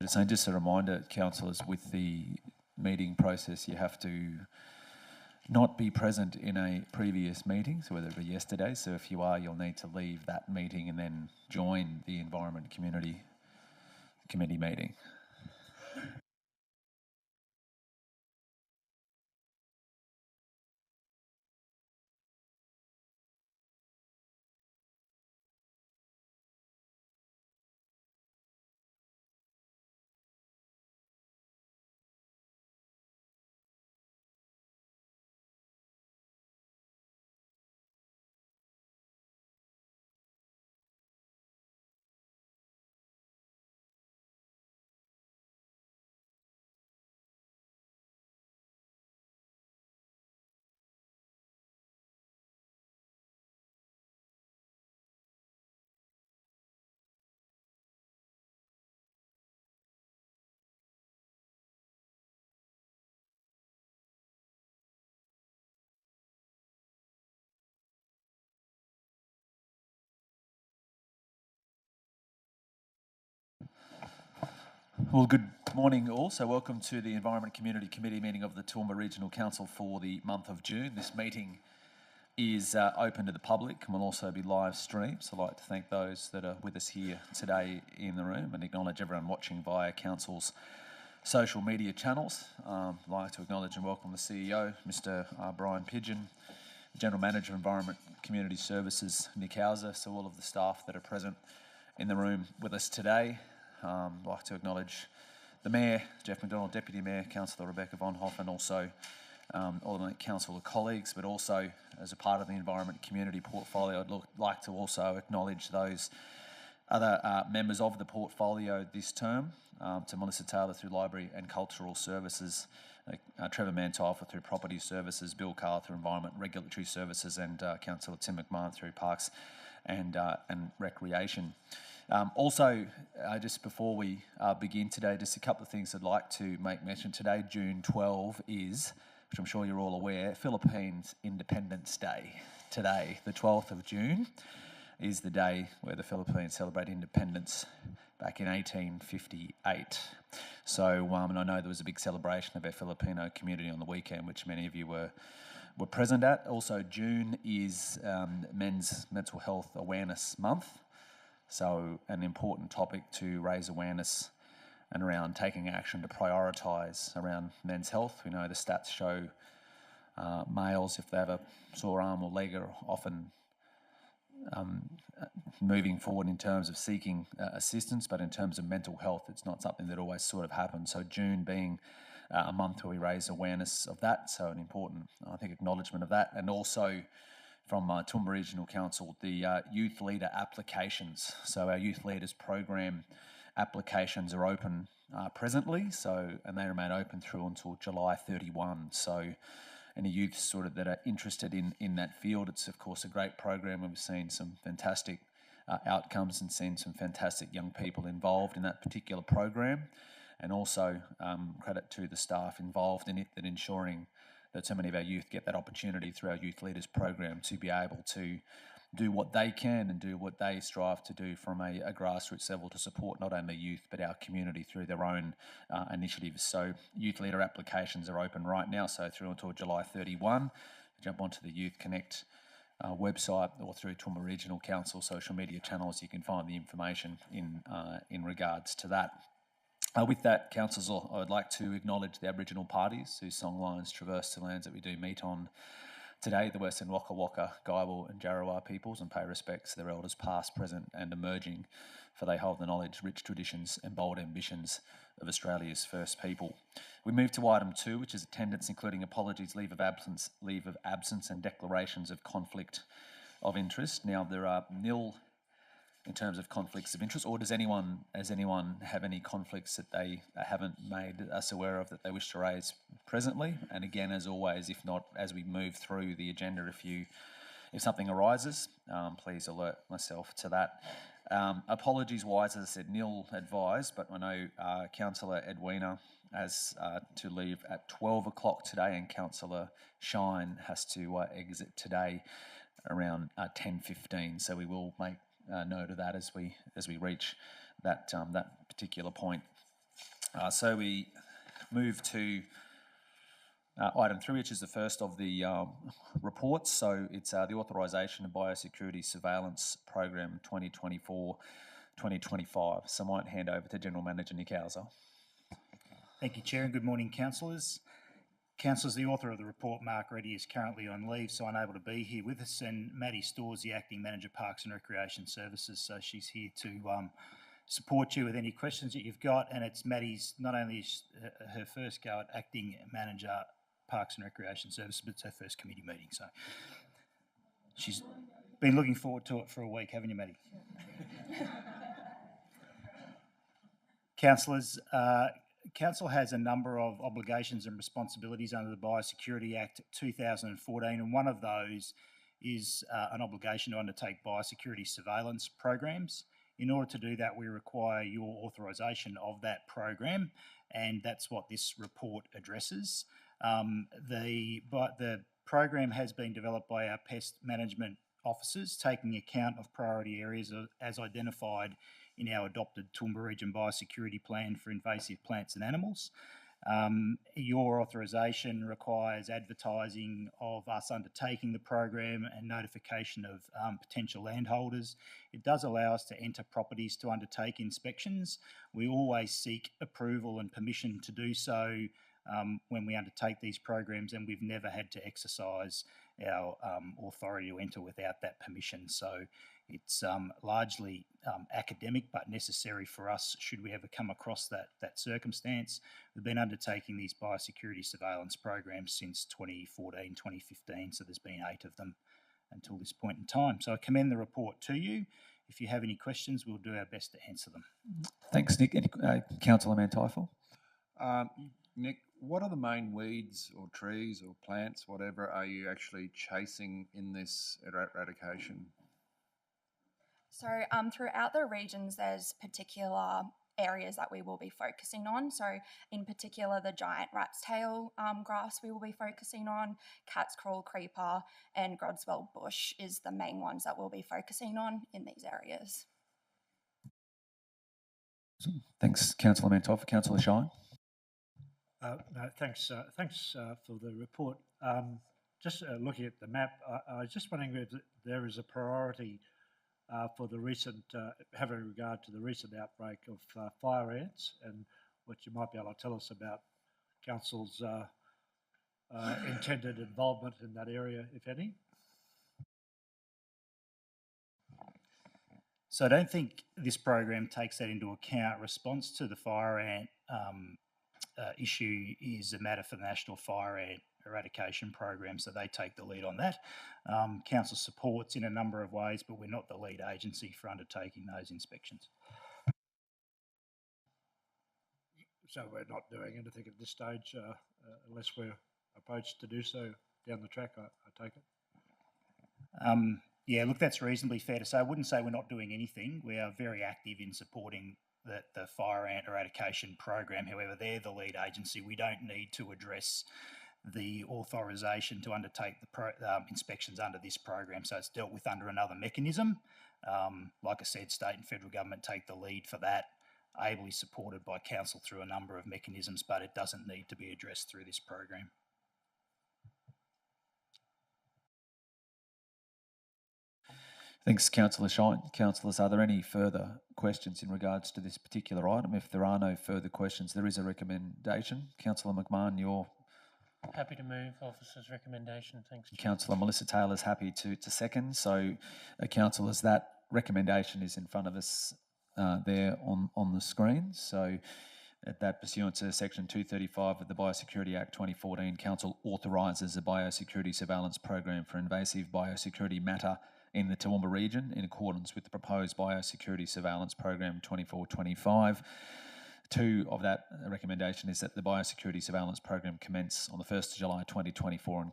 So just a reminder, councillors, with the meeting process, you have to not be present in a previous meeting, so whether it be yesterday. So if you are, you'll need to leave that meeting and then join the Environment Community Committee meeting. Well, good morning all. So welcome to the Environment Community Committee meeting of the Toowoomba Regional Council for the month of June. This meeting is open to the public and will also be live streamed. So I'd like to thank those that are with us here today in the room and acknowledge everyone watching via Council's social media channels. I'd like to acknowledge and welcome the CEO, Mr. Brian Pidgeon, General Manager of Environment Community Services, Nick Hauser, so all of the staff that are present in the room with us today. I'd like to acknowledge the Mayor, Jeff McDonald, Deputy Mayor, Councillor Rebecca Von Hoff, and also all of my councillor colleagues, but also as a part of the Environment Community portfolio, I'd like to also acknowledge those other members of the portfolio this term, to Melissa Taylor through Library and Cultural Services, Trevor Manteuffel through Property Services, Bill Carr through Environment Regulatory Services, and Councillor Tim McMahon through Parks and Recreation. Also, just before we begin today, just a couple of things I'd like to make mention today. June 12 is, which I'm sure you're all aware, Philippines Independence Day. Today, the 12th of June, is the day where the Philippines celebrate independence back in 1858. So, and I know there was a big celebration of our Filipino community on the weekend, which many of you were present at. Also, June is Men's Mental Health Awareness Month. So an important topic to raise awareness and around taking action to prioritise around men's health. We know the stats show males, if they have a sore arm or leg, are often moving forward in terms of seeking assistance, but in terms of mental health, it's not something that always sort of happens. So June being a month where we raise awareness of that, so an important, I think, acknowledgement of that. And also from Toowoomba Regional Council, the youth leader applications. So our youth leaders program applications are open presently, and they remain open through until July 31. So any youths that are interested in that field, it's of course a great program, and we've seen some fantastic outcomes and seen some fantastic young people involved in that particular program. And also credit to the staff involved in it, that ensuring that so many of our youth get that opportunity through our Youth Leaders program to be able to do what they can and do what they strive to do from a grassroots level to support not only youth but our community through their own initiatives. So Youth Leader applications are open right now, so through until July 31. Jump onto the Youth Connect website or through Toowoomba Regional Council social media channels. You can find the information in regards to that. With that, councillors, I would like to acknowledge the Aboriginal parties whose songlines traverse the lands that we do meet on today, the Western Waka Waka, Gaiwal and Jarrawa peoples, and pay respects to their elders past, present and emerging, for they hold the knowledge, rich traditions and bold ambitions of Australia's first people. We move to item 2, which is attendance, including apologies, leave of absence and declarations of conflict of interest. Now, there are nil in terms of conflicts of interest, or does anyone have any conflicts that they haven't made us aware of that they wish to raise presently? And again, as always, if not, as we move through the agenda, if something arises, please alert myself to that. Apologies wise, as I said, nil advised, but I know Councillor Edwina has to leave at 12 o'clock today, and Councillor Shine has to exit today around 10:15. So we will make note of that as we reach that particular point. So we move to item 3, which is the first of the reports. So it's the authorisation of biosecurity surveillance program 2024-2025. So I might hand over to General Manager Nick Hauser. Thank you, Chair, and good morning, councillors. Councillors, the author of the report, Mark Reddy, is currently on leave, so unable to be here with us, and Maddie Stores, the Acting Manager, Parks and Recreation Services, so she's here to support you with any questions that you've got, and it's Maddie's, not only her first go at Acting Manager, Parks and Recreation Services, but it's her first committee meeting, so she's been looking forward to it for a week, haven't you, Maddie? Councillors, Council has a number of obligations and responsibilities under the Biosecurity Act 2014, and one of those is an obligation to undertake biosecurity surveillance programs. In order to do that, we require your authorisation of that program, and that's what this report addresses. The program has been developed by our pest management officers, taking account of priority areas as identified in our adopted Toowoomba Region Biosecurity Plan for invasive plants and animals. Your authorisation requires advertising of us undertaking the program and notification of potential landholders. It does allow us to enter properties to undertake inspections. We always seek approval and permission to do so when we undertake these programs, and we've never had to exercise our authority to enter without that permission. So it's largely academic but necessary for us should we ever come across that circumstance. We've been undertaking these biosecurity surveillance programs since 2014, 2015, so there's been 8 of them until this point in time. So I commend the report to you. If you have any questions, we'll do our best to answer them. Thanks, Nick. Councillor Manteifel. Nick, what are the main weeds or trees or plants, whatever, are you actually chasing in this eradication? So throughout the regions, there's particular areas that we will be focusing on. So in particular, the giant rat's tail grass we will be focusing on, cat's crawl creeper and Grodswell bush is the main ones that we'll be focusing on in these areas. Thanks, Councillor Manteifel. Councillor Shine. No, thanks for the report. Just looking at the map, I was just wondering if there is a priority for the recent, having regard to the recent outbreak of fire ants, and what you might be able to tell us about Council's intended involvement in that area, if any. So I don't think this program takes that into account. Response to the fire ant issue is a matter for the National Fire Ant Eradication Program, so they take the lead on that. Council supports in a number of ways, but we're not the lead agency for undertaking those inspections. So we're not doing anything at this stage unless we're approached to do so down the track, I take it? Yeah, look, that's reasonably fair to say. I wouldn't say we're not doing anything. We are very active in supporting the Fire Ant Eradication Program. However, they're the lead agency. We don't need to address the authorisation to undertake the inspections under this program, so it's dealt with under another mechanism. Like I said, state and federal government take the lead for that, ably supported by council through a number of mechanisms, but it doesn't need to be addressed through this program. Thanks, Councillor Shine. Councillors, are there any further questions in regards to this particular item? If there are no further questions, there is a recommendation. Councillor McMahon, you're... Happy to move officer's recommendation. Thanks, Chair. Councillor Melissa Taylor's happy to second. So, councillors, that recommendation is in front of us there on the screen. So, at that, pursuant to Section 235 of the Biosecurity Act 2014, Council authorises a biosecurity surveillance program for invasive biosecurity matter in the Toowoomba region in accordance with the proposed biosecurity surveillance program 24-25. 2 of that recommendation is that the biosecurity surveillance program commence on the 1st of July 2024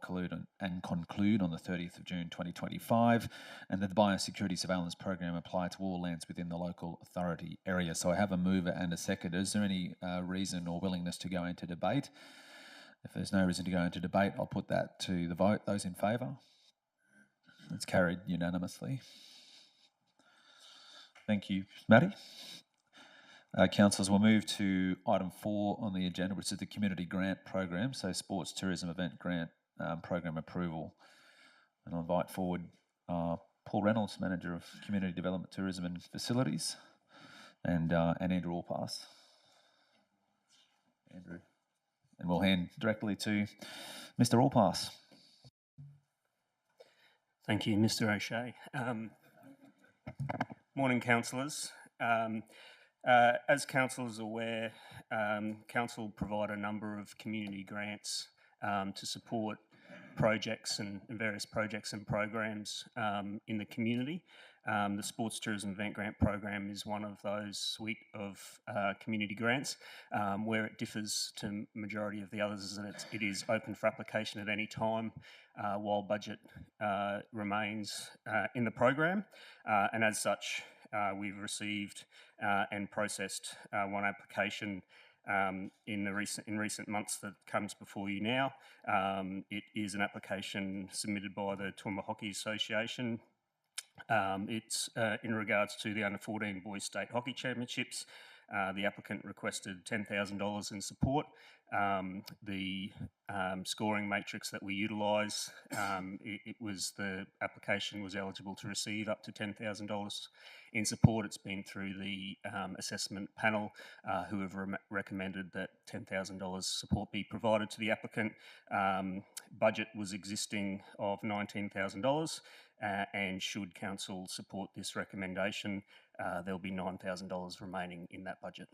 and conclude on the 30th of June 2025, and that the biosecurity surveillance program apply to all lands within the local authority area. So I have a mover and a seconder. Is there any reason or willingness to go into debate? If there's no reason to go into debate, I'll put that to the vote. Those in favour? It's carried unanimously. Thank you. Maddie? Councillors, we'll move to item 4 on the agenda, which is the community grant program, so sports tourism event grant program approval. And I'll invite forward Paul Reynolds, Manager of Community Development, Tourism and Facilities, and Andrew Allpass. Andrew. And we'll hand directly to Mr. Allpass. Thank you, Mr. O'Shea. Morning, councillors. As councillors are aware, council provide a number of community grants to support projects and various projects and programs in the community. The Sports Tourism Event Grant Program is one of those suite of community grants. Where it differs to majority of the others is that it is open for application at any time while budget remains in the program, and as such we've received and processed one application in recent months that comes before you now. It is an application submitted by the Toowoomba Hockey Association. It's in regards to the Under-14 Boys State Hockey Championships. The applicant requested $10,000 in support. The scoring matrix that we utilise, the application was eligible to receive up to $10,000 in support. It's been through the assessment panel who have recommended that $10,000 support be provided to the applicant. Budget was existing of $19,000 and should council support this recommendation, there'll be $9,000 remaining in that budget.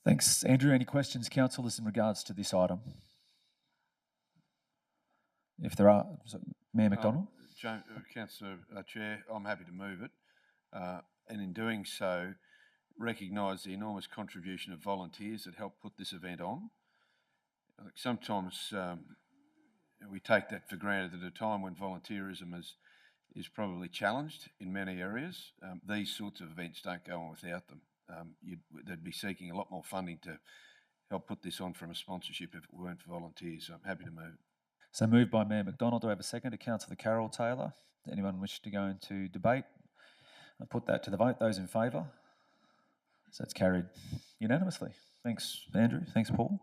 Thanks, Andrew. Any questions, councillors, in regards to this item? If there are, Mayor McDonald? Councillor Chair, I'm happy to move it, and in doing so, recognise the enormous contribution of volunteers that help put this event on. Sometimes we take that for granted at a time when volunteerism is probably challenged in many areas. These sorts of events don't go on without them. They'd be seeking a lot more funding to help put this on from a sponsorship if it weren't for volunteers, so I'm happy to move it. So moved by Mayor McDonald. Do I have a second? To Councillor Carol Taylor. Does anyone wish to go into debate? I'll put that to the vote. Those in favour? So it's carried unanimously. Thanks, Andrew. Thanks, Paul.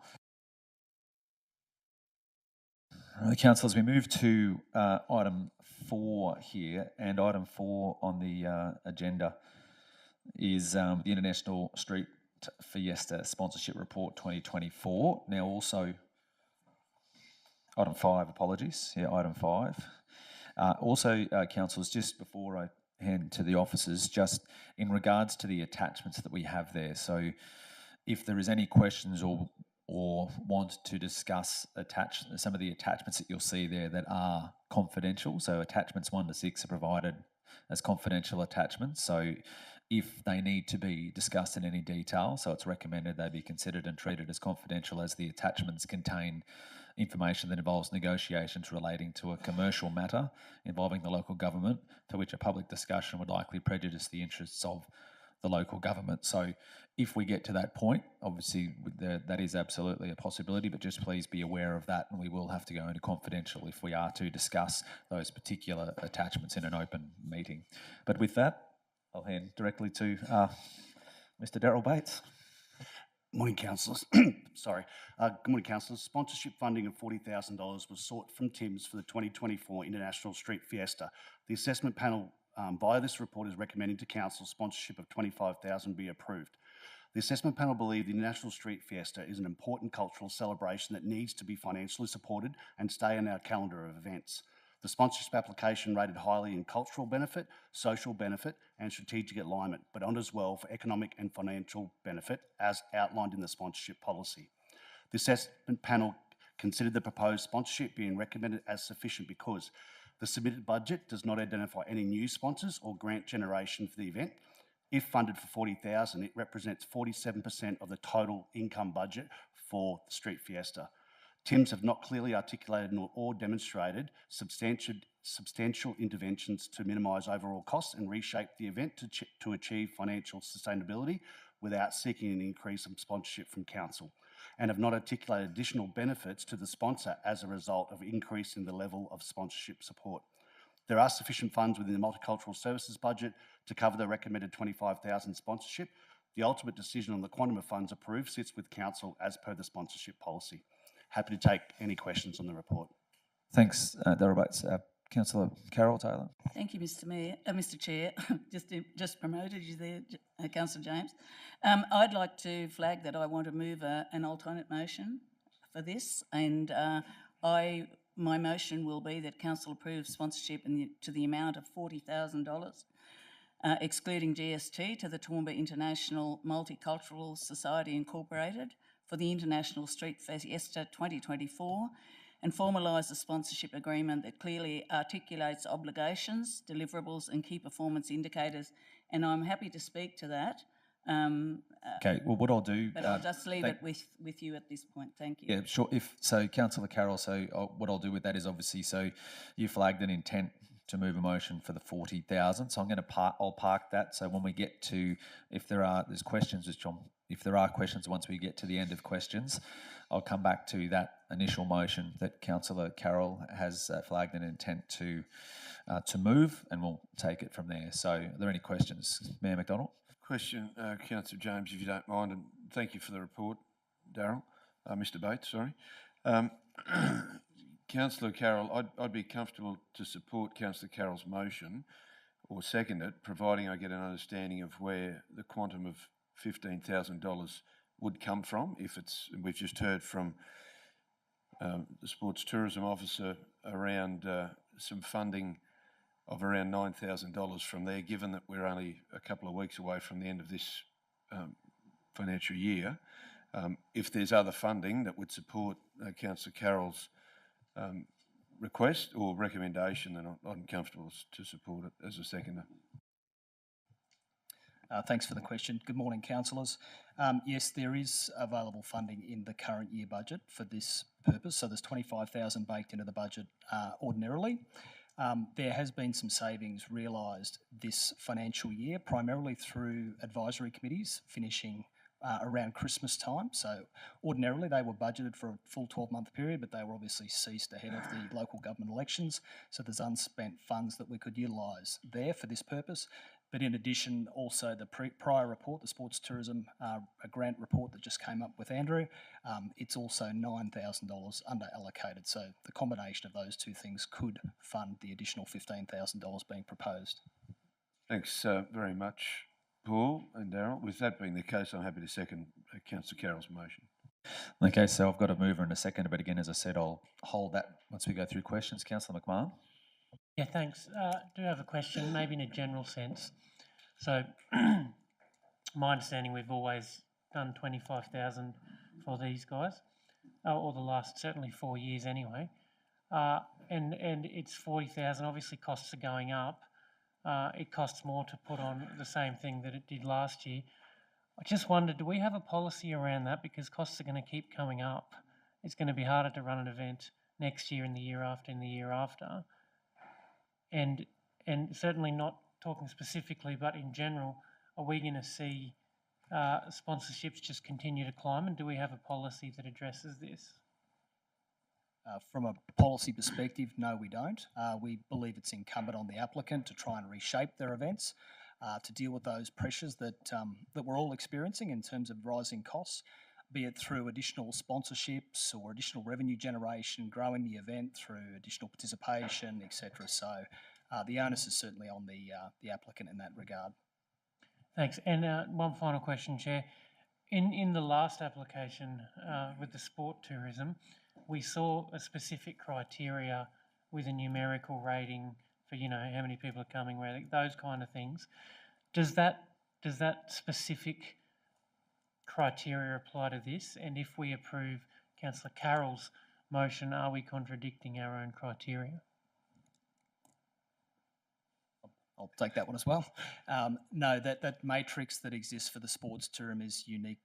Councillors, we move to item 4 here, and item 4 on the agenda is the International Street Fiesta Sponsorship Report 2024. Now also, item 5, apologies, yeah, item 5. Also, councillors, just before I hand to the officers, just in regards to the attachments that we have there, so if there is any questions or want to discuss some of the attachments that you'll see there that are confidential. So attachments 1 to 6 are provided as confidential attachments. So if they need to be discussed in any detail, so it's recommended they be considered and treated as confidential, as the attachments contain information that involves negotiations relating to a commercial matter involving the local government, for which a public discussion would likely prejudice the interests of the local government. So if we get to that point, obviously that is absolutely a possibility, but just please be aware of that, and we will have to go into confidential if we are to discuss those particular attachments in an open meeting. But with that, I'll hand directly to Mr. Daryl Bates. Morning, councillors. Sorry. Good morning, councillors. Sponsorship funding of $40,000 was sought from Tim's for the 2024 International Street Fiesta. The assessment panel via this report is recommending to council sponsorship of $25,000 be approved. The assessment panel believe the National Street Fiesta is an important cultural celebration that needs to be financially supported and stay on our calendar of events. The sponsorship application rated highly in cultural benefit, social benefit and strategic alignment, but honors well for economic and financial benefit as outlined in the sponsorship policy. The assessment panel considered the proposed sponsorship being recommended as sufficient because the submitted budget does not identify any new sponsors or grant generation for the event. If funded for $40,000, it represents 47% of the total income budget for the Street Fiesta. Tim's have not clearly articulated or demonstrated substantial interventions to minimise overall costs and reshape the event to achieve financial sustainability without seeking an increase in sponsorship from council, and have not articulated additional benefits to the sponsor as a result of increasing the level of sponsorship support. There are sufficient funds within the Multicultural Services budget to cover the recommended 25,000 sponsorship. The ultimate decision on the quantum of funds approved sits with Council as per the sponsorship policy. Happy to take any questions on the report. Thanks, thereabouts. Councillor Carroll Taylor. Thank you, Mr. Chair. just promoted you there, Councillor James. I'd like to flag that I want to move an alternate motion for this, and my motion will be that Council approves sponsorship to the amount of $40,000, excluding GST, to the Toowoomba International Multicultural Society Incorporated for the International Street Fiesta 2024, and formalise a sponsorship agreement that clearly articulates obligations, deliverables and key performance indicators. And I'm happy to speak to that. Okay, well, what I'll do... But I'll just leave it with you at this point. Thank you. Yeah, sure. Councillor Carroll, what I'll do with that is obviously, so you flagged an intent to move a motion for the 40,000. So I'll park that. So when we get to, if there are questions once we get to the end of questions, I'll come back to that initial motion that Councillor Carroll has flagged an intent to move, and we'll take it from there. So are there any questions? Mayor McDonald? Question, Councillor James, if you don't mind, and thank you for the report, Darryl. Mr. Bates, sorry. Councillor Carroll, I'd be comfortable to support Councillor Carroll's motion or second it, providing I get an understanding of where the quantum of $15,000 would come from. If it's, we've just heard from the Sports Tourism Officer around some funding of around $9,000 from there, given that we're only a couple of weeks away from the end of this financial year. If there's other funding that would support Councillor Carroll's request or recommendation, then I'm comfortable to support it as a seconder. Thanks for the question. Good morning, councillors. Yes, there is available funding in the current year budget for this purpose. So there's 25,000 baked into the budget ordinarily. There has been some savings realised this financial year, primarily through advisory committees finishing around Christmas time. So ordinarily they were budgeted for a full 12-month period, but they were obviously ceased ahead of the local government elections. So there's unspent funds that we could utilise there for this purpose. But in addition, also the prior report, the Sports Tourism a grant report that just came up with Andrew, it's also $9,000 under allocated. So the combination of those two things could fund the additional $15,000 being proposed. Thanks very much, Paul and Darryl. With that being the case, I'm happy to second Councillor Carroll's motion. Okay, so I've got a mover and a seconder, but again, as I said, I'll hold that once we go through questions. Councillor McMahon. Yeah, thanks. I do have a question, maybe in a general sense. So, my understanding, we've always done 25,000 for these guys, or the last certainly 4 years anyway. And it's 40,000. Obviously, costs are going up. It costs more to put on the same thing that it did last year. I just wondered, do we have a policy around that? Because costs are going to keep coming up. It's going to be harder to run an event next year and the year after and the year after. And certainly not talking specifically, but in general, are we going to see sponsorships just continue to climb? And do we have a policy that addresses this? From a policy perspective, no, we don't. We believe it's incumbent on the applicant to try and reshape their events to deal with those pressures that we're all experiencing in terms of rising costs, be it through additional sponsorships or additional revenue generation, growing the event through additional participation, etc. So the onus is certainly on the applicant in that regard. Thanks. And one final question, Chair. In the last application with the sport tourism, we saw a specific criteria with a numerical rating for, you know, how many people are coming, where those kind of things. Does that specific criteria apply to this? And if we approve Councillor Carroll's motion, are we contradicting our own criteria? I'll take that one as well. No, that matrix that exists for the sports tourism is unique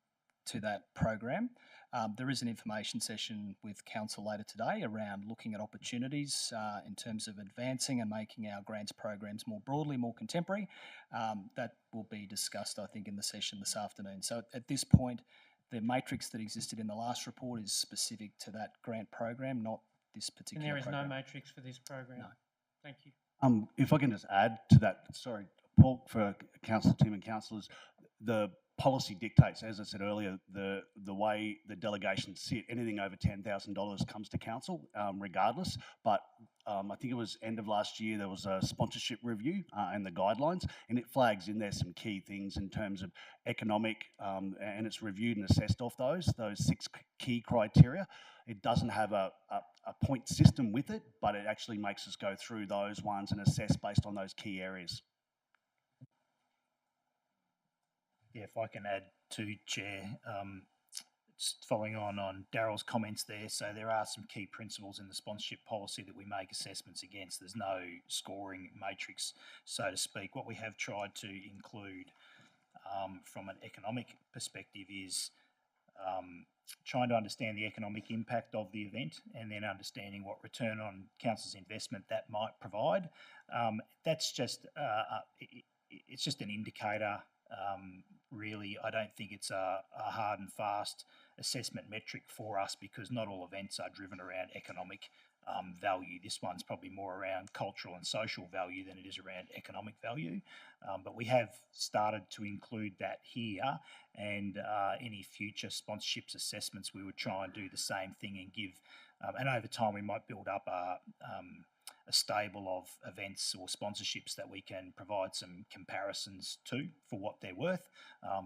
to that program. There is an information session with Council later today around looking at opportunities in terms of advancing and making our grants programs more broadly, more contemporary. That will be discussed, I think, in the session this afternoon. So at this point, the matrix that existed in the last report is specific to that grant program, not this particular program. And there is no matrix for this program? No. Thank you. If I can just add to that, sorry, Paul, for council team and councillors, the policy dictates, as I said earlier, the way the delegations sit, anything over $10,000 comes to council, regardless. But I think it was end of last year, there was a sponsorship review and the guidelines, and it flags in there some key things in terms of economic, and it's reviewed and assessed off those 6 key criteria. It doesn't have a point system with it, but it actually makes us go through those ones and assess based on those key areas. Yeah, if I can add to, Chair, just following on Darryl's comments there, so there are some key principles in the sponsorship policy that we make assessments against. There's no scoring matrix, so to speak. What we have tried to include from an economic perspective is trying to understand the economic impact of the event and then understanding what return on council's investment that might provide. That's just it's just an indicator. Really, I don't think it's a hard and fast assessment metric for us because not all events are driven around economic value. This one's probably more around cultural and social value than it is around economic value. But we have started to include that here, and any future sponsorships assessments, we would try and do the same thing and give, and over time we might build up a stable of events or sponsorships that we can provide some comparisons to for what they're worth,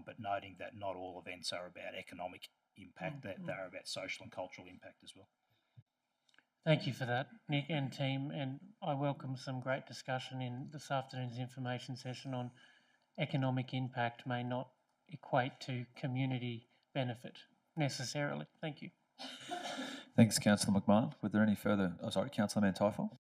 but noting that not all events are about economic impact, that they're about social and cultural impact as well. Thank you for that, Nick and team, and I welcome some great discussion in this afternoon's information session on economic impact may not equate to community benefit necessarily. Thank you. Thanks, Councillor McMahon. Were there any further? Oh, sorry, Councillor Manteifel.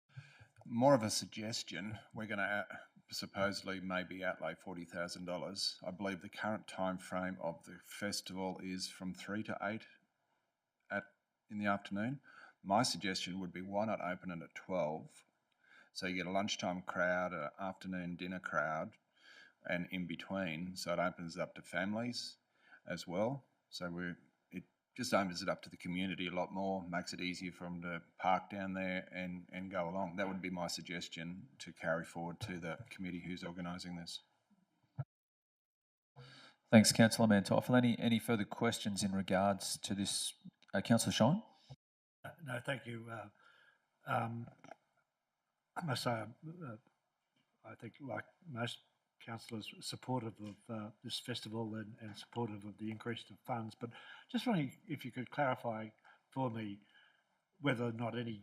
More of a suggestion. We're going to supposedly maybe outlay $40,000. I believe the current time frame of the festival is from 3 to 8 in the afternoon. My suggestion would be, why not open it at 12? So you get a lunchtime crowd, an afternoon dinner crowd, and in between. So it opens up to families as well. So it just opens it up to the community a lot more, makes it easier for them to park down there and go along. That would be my suggestion to carry forward to the committee who's organising this. Thanks, Councillor Manteifel. Any further questions in regards to this? Councillor Shine? No, thank you. I must say, I think, like most councillors, supportive of this festival and supportive of the increase of funds. But just wondering if you could clarify for me whether or not any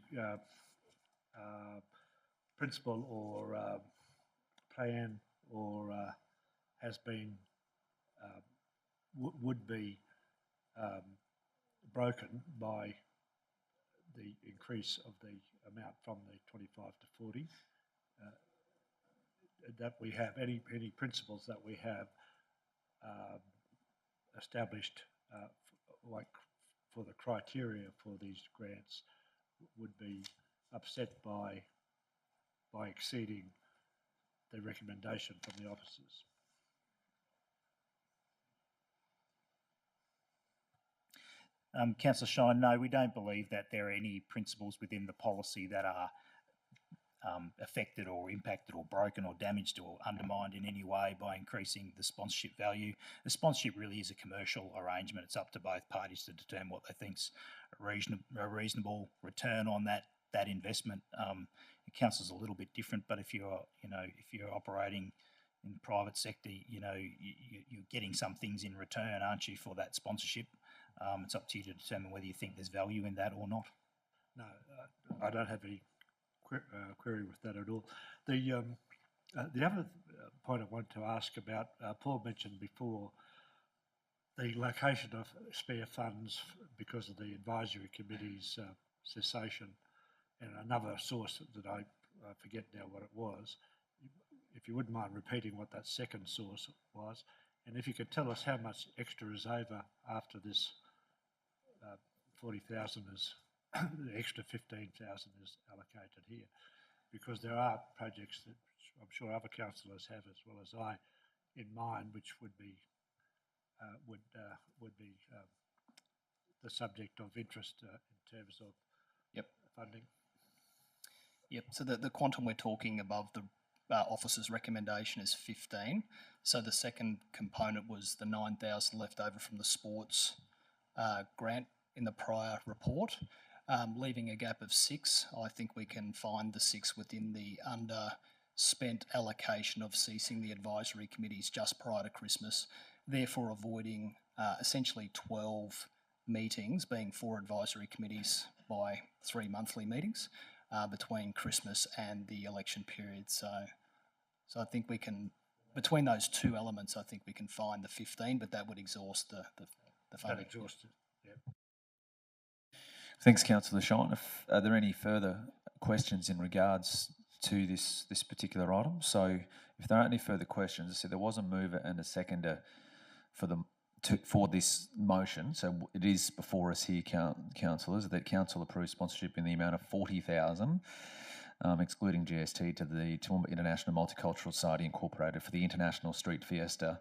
principle or plan or has been would be broken by the increase of the amount from the 25 to 40, that we have any principles that we have established like for the criteria for these grants would be upset by exceeding the recommendation from the officers. Councillor Shine, no, we don't believe that there are any principles within the policy that are affected or impacted or broken or damaged or undermined in any way by increasing the sponsorship value. The sponsorship really is a commercial arrangement. It's up to both parties to determine what they think's a reasonable return on that investment. Council's a little bit different, but if you're operating in the private sector, you're getting some things in return, aren't you, for that sponsorship? It's up to you to determine whether you think there's value in that or not. No, I don't have any query with that at all. The other point I wanted to ask about, Paul mentioned before, the location of spare funds because of the advisory committee's cessation, and another source that I forget now what it was. If you wouldn't mind repeating what that second source was, and if you could tell us how much extra is over after this 40,000 is the extra 15,000 is allocated here, because there are projects that I'm sure other councillors have as well as I in mind, which would be the subject of interest in terms of funding. Yep. So the quantum we're talking above the officer's recommendation is 15. So the second component was the 9,000 left over from the sports grant in the prior report, leaving a gap of 6. I think we can find the 6 within the underspent allocation of ceasing the advisory committees just prior to Christmas, therefore avoiding essentially 12 meetings, being 4 advisory committees by 3 monthly meetings between Christmas and the election period. So I think we can, between those two elements, I think we can find the 15, but that would exhaust the funding. That exhausted. Yep. Thanks, Councillor Shine. Are there any further questions in regards to this particular item? So if there aren't any further questions, I said there was a mover and a seconder for this motion. So it is before us here, councillors, that council approves sponsorship in the amount of 40,000, excluding GST, to the Toowoomba International Multicultural Society Incorporated for the International Street Fiesta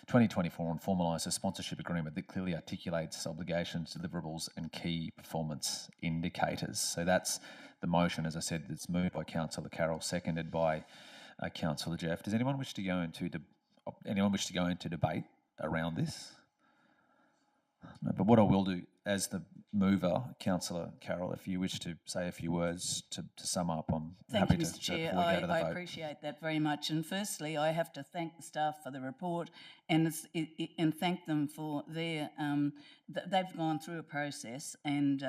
2024 and formalise a sponsorship agreement that clearly articulates obligations, deliverables and key performance indicators. So that's the motion, as I said, that's moved by Councillor Carroll, seconded by Councillor Jeff. Does anyone wish to go into debate around this? No, but what I will do, as the mover, Councillor Carroll, if you wish to say a few words to sum up, I'm Thank happy you, to Mr Chair. before we go to the I vote. appreciate that very much. And firstly, I have to thank the staff for the report and thank them for their, they've gone through a process, and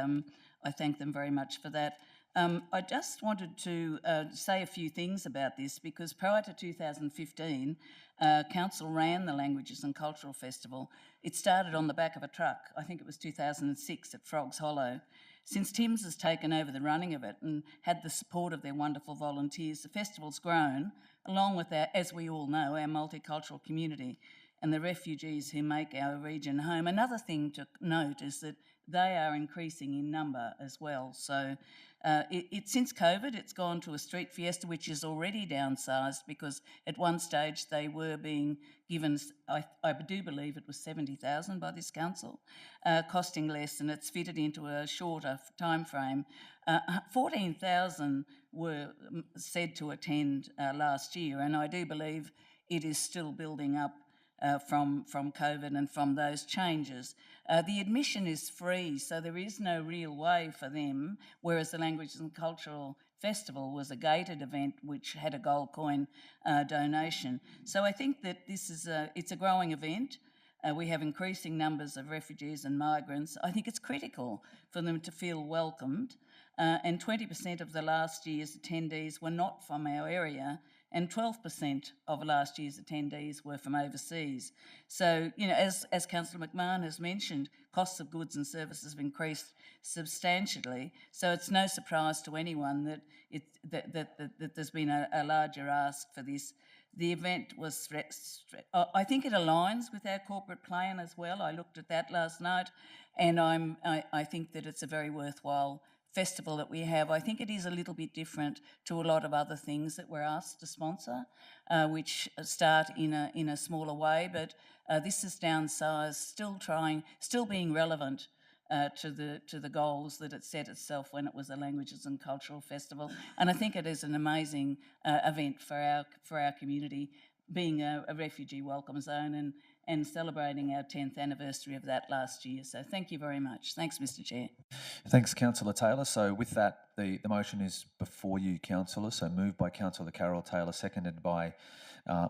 I thank them very much for that. I just wanted to say a few things about this, because prior to 2015, Council ran the Languages and Cultural Festival. It started on the back of a truck. I think it was 2006 at Frogs Hollow. Since Tim's has taken over the running of it and had the support of their wonderful volunteers, the festival's grown, along with our, as we all know, our multicultural community and the refugees who make our region home. Another thing to note is that they are increasing in number as well. So since COVID, it's gone to a street fiesta, which is already downsized, because at one stage they were being given, I do believe it was 70,000 by this council, costing less, and it's fitted into a shorter time frame. 14,000 were said to attend last year, and I do believe it is still building up from COVID and from those changes. The admission is free, so there is no real way for them, whereas the Languages and Cultural Festival was a gated event which had a gold coin donation. So I think that this is it's a growing event. We have increasing numbers of refugees and migrants. I think it's critical for them to feel welcomed, and 20% of the last year's attendees were not from our area, and 12% of last year's attendees were from overseas. So, you know, as Councillor McMahon has mentioned, costs of goods and services have increased substantially. So it's no surprise to anyone that there's been a larger ask for this. The event was, I think it aligns with our corporate plan as well. I looked at that last night, and I think that it's a very worthwhile festival that we have. I think it is a little bit different to a lot of other things that we're asked to sponsor, which start in a smaller way, but this is downsized, still being relevant to the goals that it set itself when it was a Languages and Cultural Festival. And I think it is an amazing event for our community, being a refugee welcome zone and celebrating our 10th anniversary of that last year. So thank you very much. Thanks, Mr Chair. Thanks, Councillor Taylor. So with that, the motion is before you, Councillor. So moved by Councillor Carroll Taylor, seconded by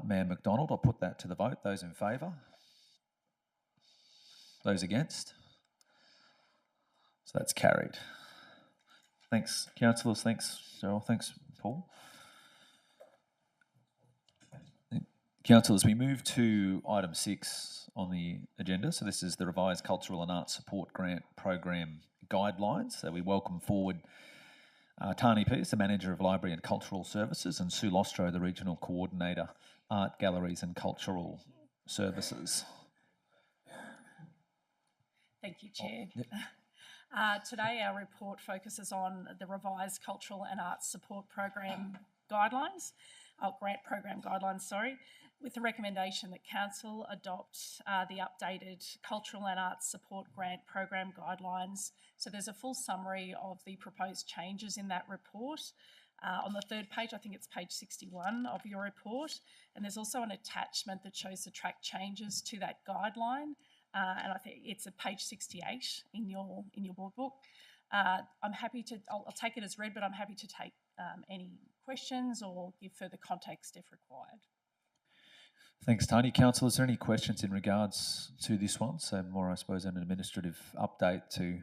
Mayor McDonald. I'll put that to the vote. Those in favour? Those against? So that's carried. Thanks, councillors. Thanks, Cheryl. Thanks, Paul. Councillors, we move to item 6 on the agenda. So this is the revised Cultural and Arts Support Grant Program Guidelines. So we welcome forward Tani Pearce, the Manager of Library and Cultural Services, and Sue Lostro, the Regional Coordinator, Art Galleries and Cultural Services. Thank you, Chair. Today our report focuses on the revised Cultural and Arts Support Program Guidelines, Grant Program Guidelines, sorry, with the recommendation that Council adopt the updated Cultural and Arts Support Grant Program Guidelines. So there's a full summary of the proposed changes in that report. On the third page, I think it's page 61 of your report, and there's also an attachment that shows the track changes to that guideline, and I think it's at page 68 in your board book. I'm happy to, I'll take it as read, but I'm happy to take any questions or give further context if required. Thanks, Tony. Councillor, is there any questions in regards to this one? So more, I suppose, an administrative update to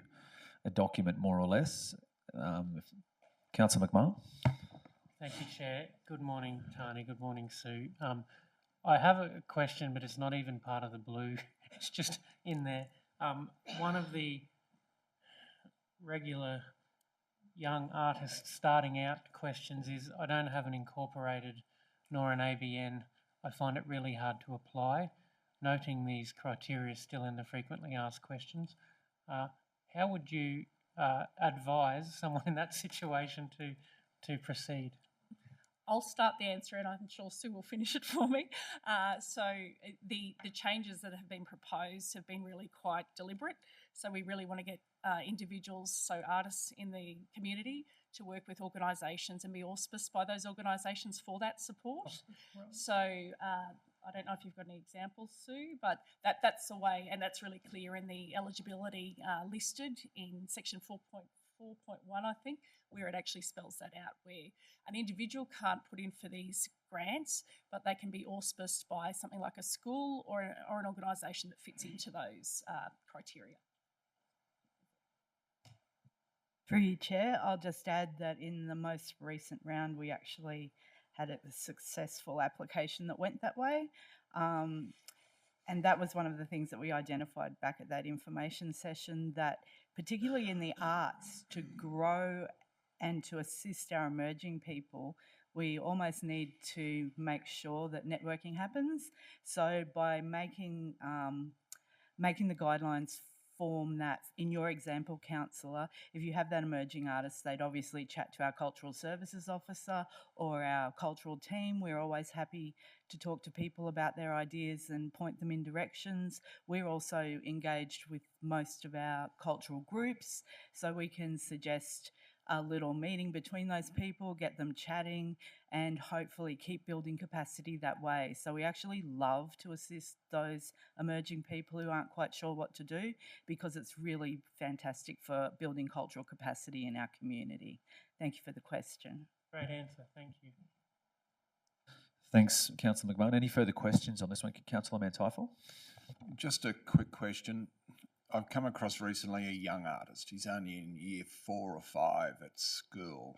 a document, more or less. Councillor McMahon. Thank you, Chair. Good morning, Tony. Good morning, Sue. I have a question, but it's not even part of the blue. It's just in there. One of the regular young artists starting out questions is, I don't have an incorporated nor an ABN. I find it really hard to apply, noting these criteria still in the frequently asked questions. How would you advise someone in that situation to proceed? I'll start the answer, and I'm sure Sue will finish it for me. So the changes that have been proposed have been really quite deliberate. So we really want to get individuals, so artists in the community, to work with organisations and be auspiced by those organisations for that support. So I don't know if you've got any examples, Sue, but that's the way, and that's really clear in the eligibility listed in section 4.4.1, I think, where it actually spells that out, where an individual can't put in for these grants, but they can be auspiced by something like a school or an organisation that fits into those criteria. Through you, Chair, I'll just add that in the most recent round, we actually had a successful application that went that way. And that was one of the things that we identified back at that information session, that particularly in the arts, to grow and to assist our emerging people, we almost need to make sure that networking happens. So by making the guidelines form that, in your example, councillor, if you have that emerging artist, they'd obviously chat to our cultural services officer or our cultural team. We're always happy to talk to people about their ideas and point them in directions. We're also engaged with most of our cultural groups, so we can suggest a little meeting between those people, get them chatting, and hopefully keep building capacity that way. So we actually love to assist those emerging people who aren't quite sure what to do, because it's really fantastic for building cultural capacity in our community. Thank you for the question. Great answer, thank you. Thanks, Councillor McMahon. Any further questions on this one, Councillor Manteuffel? Just a quick question. I've come across recently a young artist. He's only in year 4 or 5 at school.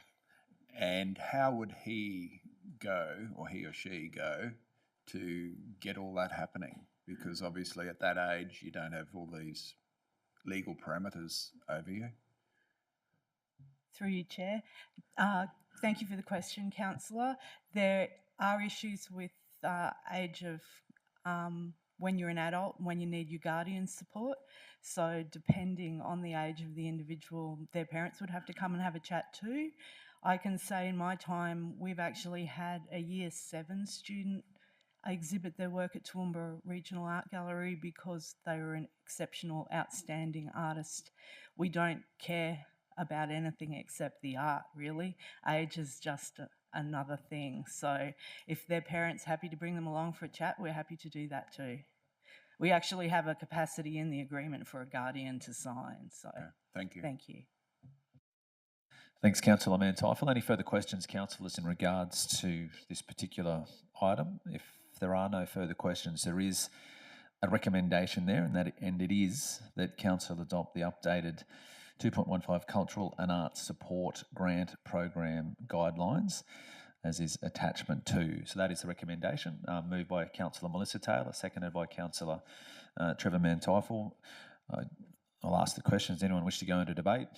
And how would he go, or he or she go, to get all that happening? Because obviously at that age, you don't have all these legal parameters over you. Through you, Chair. Thank you for the question, councillor. There are issues with age of when you're an adult, when you need your guardian support. So depending on the age of the individual, their parents would have to come and have a chat too. I can say in my time, we've actually had a year 7 student exhibit their work at Toowoomba Regional Art Gallery because they were an exceptional, outstanding artist. We don't care about anything except the art, really. Age is just another thing. So if their parents happy to bring them along for a chat, we're happy to do that too. We actually have a capacity in the agreement for a guardian to sign. So okay, thank you. Thank you. Thanks, Councillor Manteuffel. Any further questions, councillors, in regards to this particular item? If there are no further questions, there is a recommendation there, and it is that council adopt the updated 2.15 Cultural and Arts Support Grant Program Guidelines, as is attachment 2. So that is the recommendation, moved by Councillor Melissa Taylor, seconded by Councillor Trevor Manteuffel. I'll ask the question, does anyone wish to go into debate?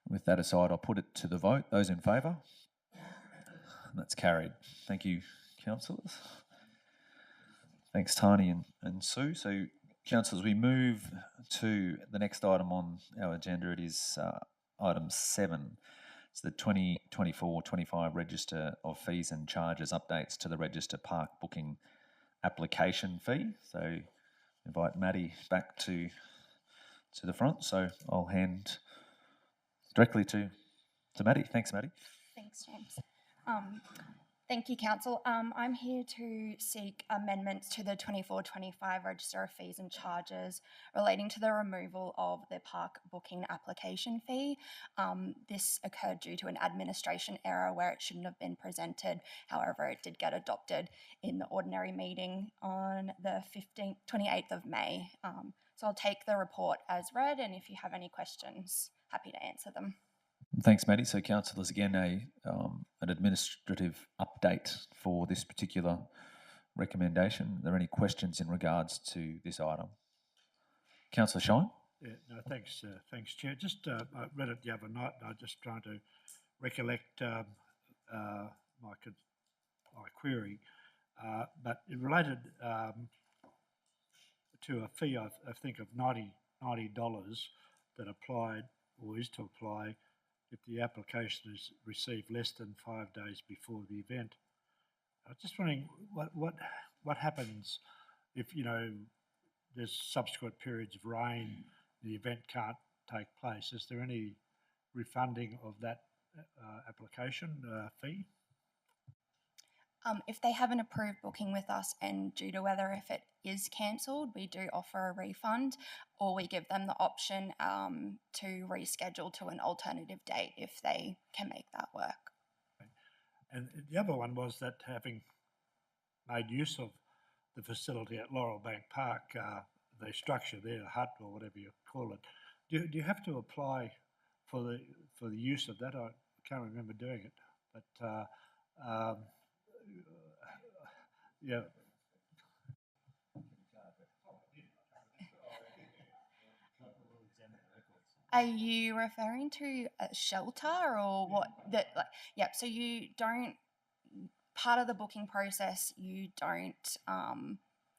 With that aside, I'll put it to the vote. Those in favour? That's carried. Thank you, councillors. Thanks, Tani and Sue. So, councillors, we move to the next item on our agenda. It is item 7. It's the 2024-25 Register of Fees and Charges updates to the Register Park Booking Application Fee. So, invite Maddie back to the front. So, I'll hand directly to Maddie. Thanks, Maddie. Thank Thanks, James. Thank you, Council. I'm here to seek amendments to the 24-25 Register of Fees and Charges relating to the removal of the park booking application fee. This occurred due to an administration error where it shouldn't have been presented. However, it did get adopted in the ordinary meeting on the 28th of May. So I'll take the report as read, and if you have any questions, happy to answer them. Thanks, Maddie. So, councillors, again, an administrative update for this particular recommendation. Are there any questions in regards to this item? Councillor Shine? Yeah, no, thanks, Chair. Just I read it the other night, and I'm just trying to recollect my query, but it related to a fee, I think, of $90 that applied or is to apply if the application is received less than 5 days before the event. I was just wondering what happens if, you know, there's subsequent periods of rain, the event can't take place. Is there any refunding of that application fee? If they have an approved booking with us and due to weather, if it is cancelled, we do offer a refund, or we give them the option to reschedule to an alternative date if they can make that work. And the other one was that having made use of the facility at Laurel Bank Park, the structure there, the hut or whatever you call it, do you have to apply for the use of that? I can't remember doing it, but yeah. Are you referring to a shelter or what? Yep. So you don't. Part of the booking process, you don't.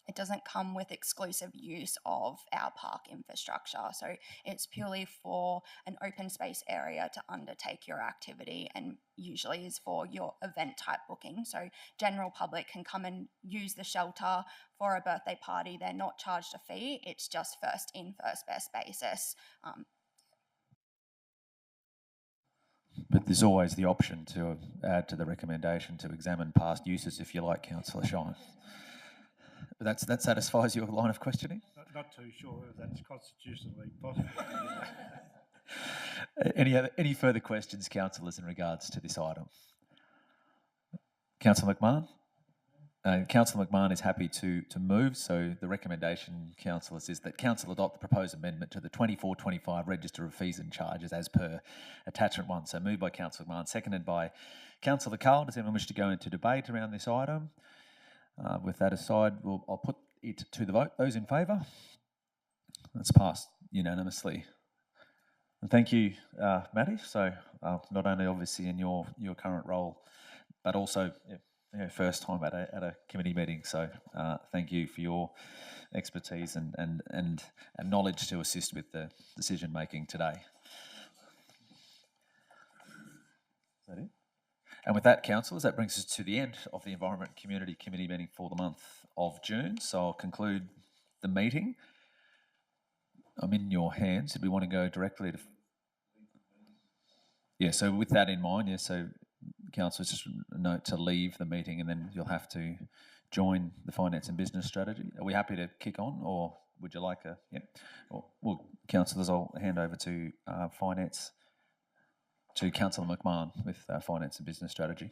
It doesn't come with exclusive use of our park infrastructure. So it's purely for an open space area to undertake your activity, and usually is for your event type booking. So general public can come and use the shelter for a birthday party. They're not charged a fee. It's just first in, first best basis. But there's always the option to add to the recommendation to examine past uses, if you like, Councillor Shine. That satisfies your line of questioning? Not too sure if that's constitutionally possible. Any further questions, councillors, in regards to this item? Councillor McMahon? Councillor McMahon is happy to move, so the recommendation, councillors, is that council adopt the proposed amendment to the 24-25 Register of Fees and Charges as per attachment 1. So moved by Councillor McMahon, seconded by Councillor Carl. Does anyone wish to go into debate around this item? With that aside, I'll put it to the vote. Those in favour? That's passed unanimously. And thank you, Maddie. So not only obviously in your current role, but also first time at a committee meeting. So thank you for your expertise and knowledge to assist with the decision making today. Is that it? And with that, councillors, that brings us to the end of the Environment Community Committee meeting for the month of June. So I'll conclude the meeting. I'm in your hands. Did we want to go directly to... Yeah, so with that in mind, so councillors, just a note to leave the meeting and then you'll have to join the Finance and Business Strategy. Are we happy to kick on, or would you like a... Yeah. Well, councillors, I'll hand over to Finance, to Councillor McMahon with Finance and Business Strategy.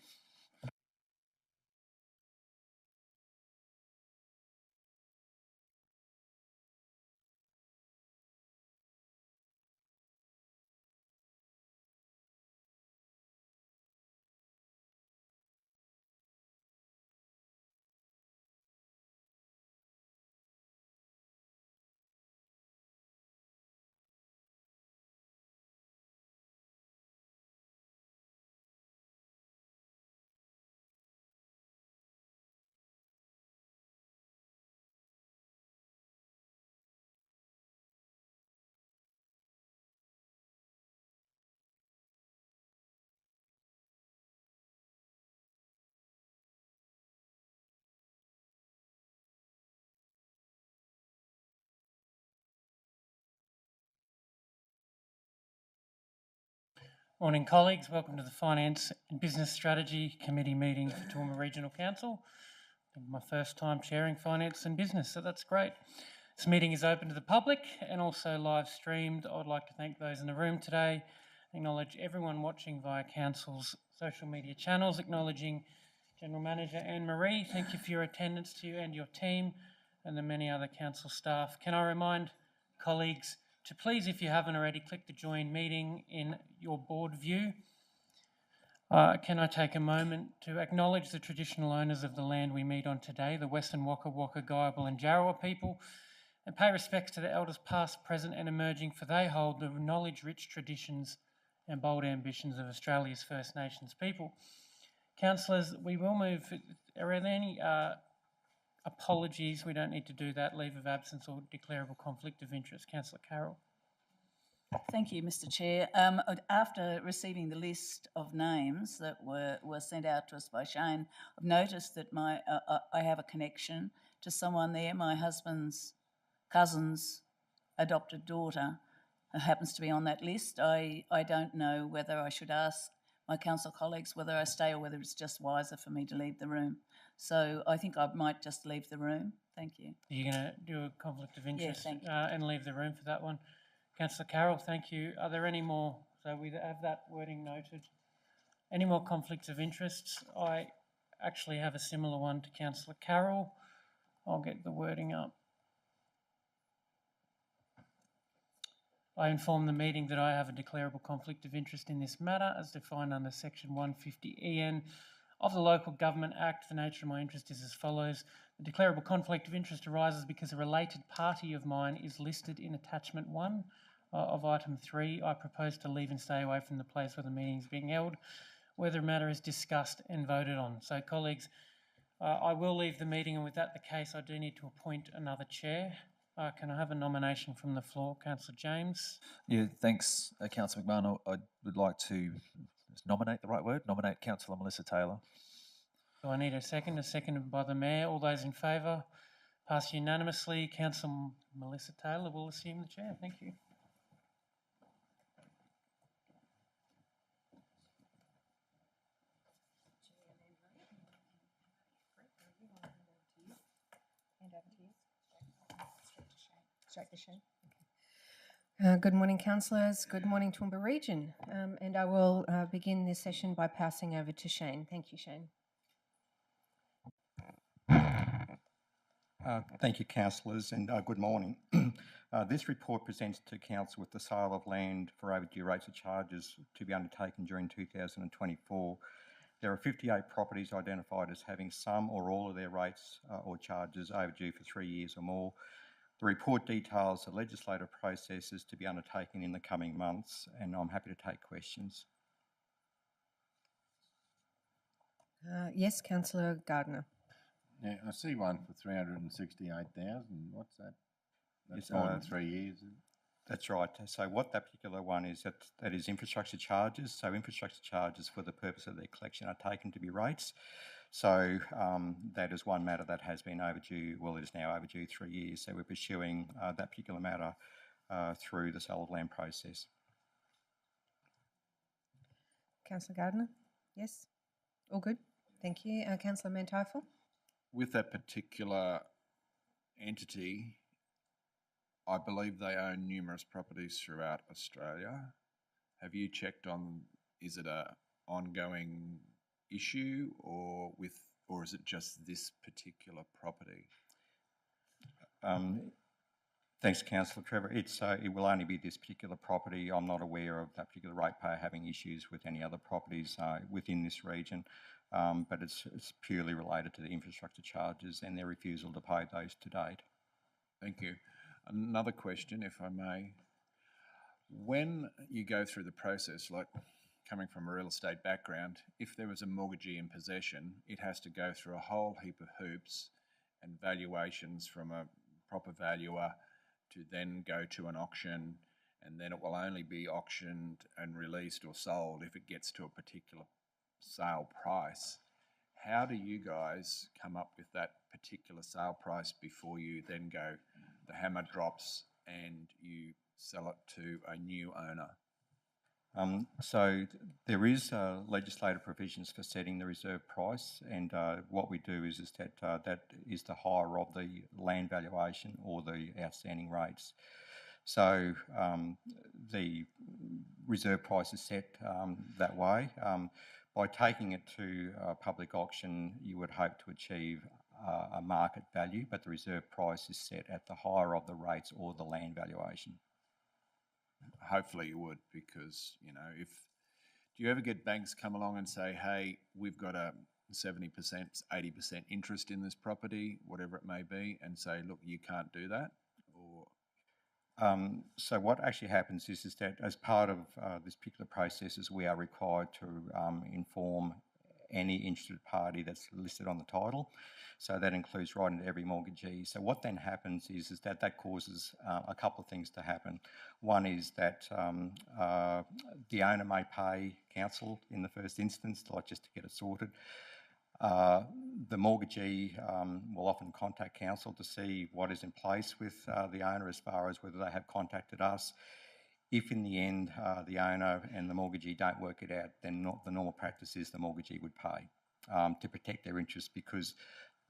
Morning, colleagues. Welcome to the Finance and Business Strategy Committee meeting for Toowoomba Regional Council. My first time chairing Finance and Business, so that's great. This meeting is open to the public and also live streamed. I would like to thank those in the room today, acknowledge everyone watching via Council's social media channels, acknowledging General Manager Anne-Marie. Thank you for your attendance to you and your team and the many other Council staff. Can I remind colleagues to please, if you haven't already, click the join meeting in your board view. Can I take a moment to acknowledge the traditional owners of the land we meet on today, the Western Waka Waka, Guyabal and Jarrawa people, and pay respects to the elders past, present and emerging, for they hold the knowledge-rich traditions and bold ambitions of Australia's First Nations people. Councillors, we will move. Are there any apologies? We don't need to do that. Leave of absence or declarable conflict of interest. Councillor Carroll. Thank you, Mr. Chair. After receiving the list of names that were sent out to us by Shane, I've noticed that I have a connection to someone there. My husband's cousin's adopted daughter happens to be on that list. I don't know whether I should ask my council colleagues whether I stay or whether it's just wiser for me to leave the room. So I think I might just leave the room. Thank you. Are you going to do a conflict of interest and leave the room for that one? Councillor Carroll, thank you. Are there any more? So we have that wording noted. Any more conflicts of interest? I actually have a similar one to Councillor Carroll. I'll get the wording up. I inform the meeting that I have a declarable conflict of interest in this matter as defined under section 150 EN of the Local Government Act. The nature of my interest is as follows. The declarable conflict of interest arises because a related party of mine is listed in attachment 1 of item 3. I propose to leave and stay away from the place where the meeting is being held, where the matter is discussed and voted on. So, colleagues, I will leave the meeting, and with that the case, I do need to appoint another chair. Can I have a nomination from the floor? Councillor James. Yeah, thanks, Councillor McMahon. I would like to nominate the right word. Nominate Councillor Melissa Taylor. Do I need a second? A second by the Mayor. All those in favour? Pass unanimously. Councillor Melissa Taylor will assume the chair. Thank you. Straight to Shane. Okay. Good morning, councillors. Good morning, Toowoomba Region. And I will begin this session by passing over to Shane. Thank you, Shane. Thank you, councillors, and good morning. This report presents to council with the sale of land for overdue rates of charges to be undertaken during 2024. There are 58 properties identified as having some or all of their rates or charges overdue for 3 years or more. The report details the legislative processes to be undertaken in the coming months, and I'm happy to take questions. Yes, Councillor Gardner. Yeah, I see one for 368,000. What's that? That's Yes, more than 3 years. That's right. So what that particular one is, that is infrastructure charges. So infrastructure charges for the purpose of their collection are taken to be rates. So that is one matter that has been overdue, well, it is now overdue 3 years. So we're pursuing that particular matter through the sale of land process. Councillor Gardner? Yes? All good? Thank you. Councillor Menteifel? With that particular entity, I believe they own numerous properties throughout Australia. Have you checked on, is it a ongoing issue or is it just this particular property? Thanks, Councillor Trevor. It will only be this particular property. I'm not aware of that particular ratepayer having issues with any other properties within this region, but it's purely related to the infrastructure charges and their refusal to pay those to date. Thank you. Another question, if I may. When you go through the process, like coming from a real estate background, if there was a mortgagee in possession, it has to go through a whole heap of hoops and valuations from a proper valuer to then go to an auction, and then it will only be auctioned and released or sold if it gets to a particular sale price. How do you guys come up with that particular sale price before you then go, the hammer drops and you sell it to a new owner? So there is legislative provisions for setting the reserve price, and what we do is that that is the higher of the land valuation or the outstanding rates. So the reserve price is set that way. By taking it to a public auction, you would hope to achieve a market value, but the reserve price is set at the higher of the rates or the land valuation. Hopefully you would, because, you know, if, do you ever get banks come along and say, hey, we've got a 70%, 80% interest in this property, whatever it may be, and say, look, you can't do that? Or so what actually happens is that as part of this particular process is we are required to inform any interested party that's listed on the title. So that includes writing to every mortgagee. So what then happens is that that causes a couple of things to happen. One is that the owner may pay council in the first instance, like just to get it sorted. The mortgagee will often contact council to see what is in place with the owner as far as whether they have contacted us. If in the end the owner and the mortgagee don't work it out, then the normal practice is the mortgagee would pay to protect their interests, because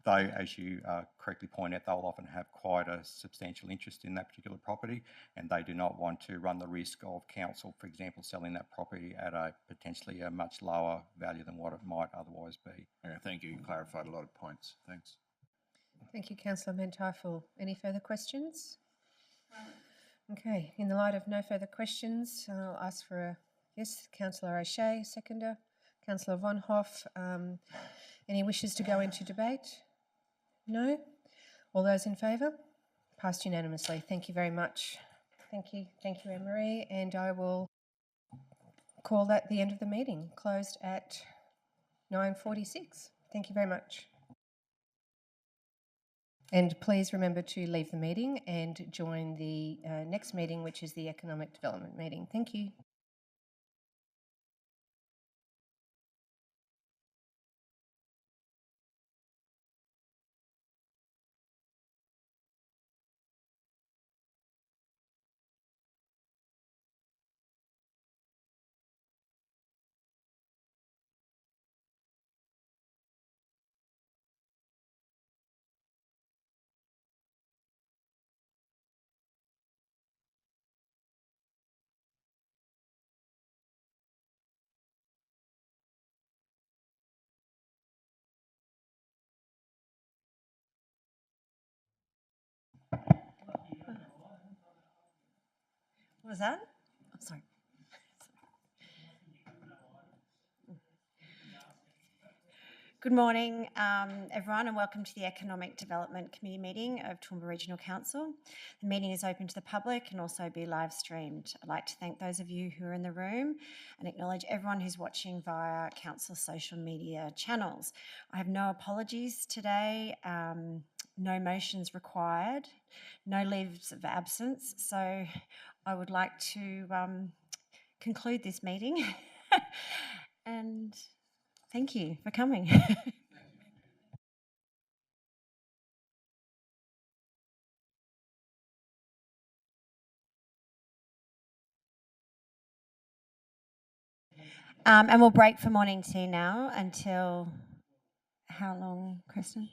they, as you correctly point out, they'll often have quite a substantial interest in that particular property, and they do not want to run the risk of council, for example, selling that property at a potentially a much lower value than what it might otherwise be. yeah, thank you. You clarified a lot of points. Thanks. Thank you, Councillor Menteifel. Any further questions? Okay, in the light of no further questions, I'll ask for a yes. Councillor O'Shea, seconder. Councillor Von Hoff, any wishes to go into debate? No? All those in favour? Passed unanimously. Thank you very much. Thank you, Anne-Marie, and I will call that the end of the meeting, closed at 9:46. Thank you very much. And please remember to leave the meeting and join the next meeting, which is the Economic Development meeting. Thank you. What was that? I'm sorry. Good morning, everyone, and welcome to the Economic Development Committee meeting of Toowoomba Regional Council. The meeting is open to the public and also be live streamed. I'd like to thank those of you who are in the room and acknowledge everyone who's watching via Council social media channels. I have no apologies today, no motions required, no leaves of absence, so I would like to conclude this meeting and thank you for coming. And we'll break for morning tea now until how long, Kristen?